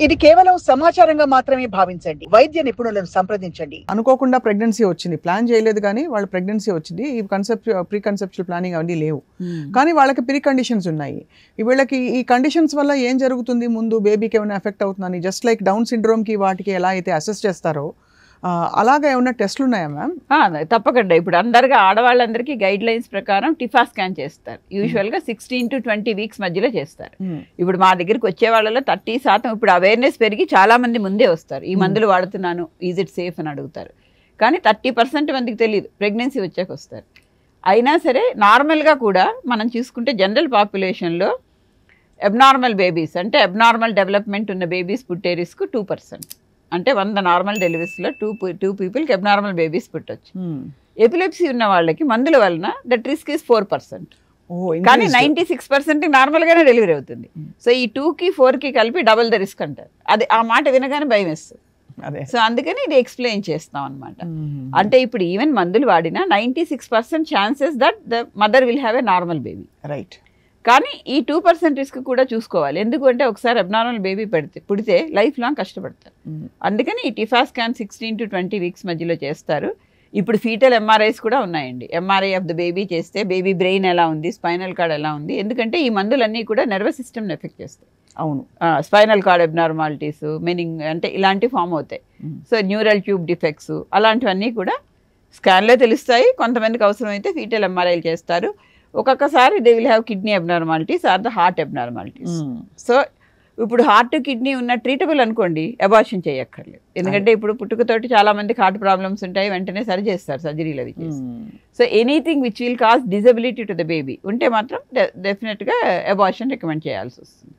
ఇది కేవలం సమాచారంగా మాత్రమే భావించండి. వైద్య నిపుణులను సంప్రదించండి. అనుకోకుండా ప్రెగ్నెన్సీ వచ్చింది, ప్లాన్ చేయలేదు కానీ వాళ్ళ ప్రెగ్నెన్సీ వచ్చింది. ఈ ప్రీ కన్సెప్చువల్ ప్లానింగ్ అవన్నీ లేవు, కానీ వాళ్ళకి ప్రీ కండిషన్స్ ఉన్నాయి. వీళ్ళకి ఈ కండిషన్స్ వల్ల ఏం జరుగుతుంది, ముందు బేబీకి ఏమైనా ఎఫెక్ట్ అవుతుందని, జస్ట్ లైక్ డౌన్ సిండ్రోమ్కి వాటికి ఎలా అయితే అసెస్ చేస్తారో అలాగా ఏమైనా టెస్ట్లు ఉన్నాయా మ్యామ్? తప్పకుండా. ఇప్పుడు అందరిగా ఆడవాళ్ళందరికీ గైడ్ లైన్స్ ప్రకారం టిఫా స్కాన్ చేస్తారు. యూజువల్గా 16 to 20 వీక్స్ మధ్యలో చేస్తారు. ఇప్పుడు మా దగ్గరికి వచ్చే వాళ్ళలో 30% ఇప్పుడు అవేర్నెస్ పెరిగి చాలా మంది ముందే వస్తారు. ఈ మందులు వాడుతున్నాను, ఈజ్ ఇట్ సేఫ్ అని అడుగుతారు. కానీ 30% మందికి తెలియదు, ప్రెగ్నెన్సీ వచ్చాక వస్తారు. అయినా సరే నార్మల్గా కూడా మనం చూసుకుంటే జనరల్ పాపులేషన్లో అబ్నార్మల్ బేబీస్ అంటే అబ్నార్మల్ డెవలప్మెంట్ ఉన్న బేబీస్ పుట్టే రిస్క్ 2%. అంటే 100 నార్మల్ డెలివరీస్లో 2 పీపుల్కి అబ్నార్మల్ బేబీస్ పుట్టొచ్చు. ఎపిలెప్సీ ఉన్న వాళ్ళకి మందుల వలన దట్ రిస్క్ ఈస్ 4%. కానీ 96% నార్మల్గానే డెలివరీ అవుతుంది. సో ఈ 2కి 4కి కలిపి డబుల్ ద రిస్క్ అంటారు. అది ఆ మాట వినగానే భయం వేస్తుంది. సో అందుకని ఇది ఎక్స్ప్లెయిన్ చేస్తాం అనమాట. అంటే ఇప్పుడు ఈవెన్ మందులు వాడినా 96% chances that the mother will have a normal baby. Right. కానీ ఈ 2% రిస్క్ కూడా చూసుకోవాలి. ఎందుకంటే ఒకసారి అబ్నార్మల్ బేబీ పుడితే లైఫ్ లాంగ్ కష్టపడతారు. అందుకని ఈ టిఫా స్కాన్ 16 to 20 వీక్స్ మధ్యలో చేస్తారు. ఇప్పుడు ఫీటల్ ఎంఆర్ఐస్ కూడా ఉన్నాయండి. ఎంఆర్ఐ ఆఫ్ ద బేబీ చేస్తే బేబీ బ్రెయిన్ ఎలా ఉంది, స్పైనల్ కార్డ్ ఎలా ఉంది. ఎందుకంటే ఈ మందులన్నీ కూడా నర్వస్ సిస్టమ్ని ఎఫెక్ట్ చేస్తాయి. అవును, స్పైనల్ కార్డ్ అబ్నార్మాలిటీస్, మీనింగ్ అంటే ఇలాంటివి ఫామ్ అవుతాయి. సో న్యూరల్ ట్యూబ్ డిఫెక్ట్స్ అలాంటివన్నీ కూడా స్కాన్లో తెలుస్తాయి. కొంతమందికి అవసరమైతే ఫీటల్ ఎంఆర్ఐలు చేస్తారు. ఒక్కొక్కసారి they will have kidney abnormalities or the heart abnormalities. So ఇప్పుడు హార్ట్ కిడ్నీ ఉన్న ట్రీటబుల్ అనుకోండి, అబార్షన్ చేయక్కర్లేదు. ఎందుకంటే ఇప్పుడు పుట్టుకతోటి చాలా మందికి హార్ట్ ప్రాబ్లమ్స్ ఉంటాయి, వెంటనే సరి చేస్తారు, సర్జరీలు అవి చేసి. So anything which will cause disability to the baby ఉంటే మాత్రం డెఫినెట్గా అబార్షన్ రికమెండ్ చేయాల్సి వస్తుంది.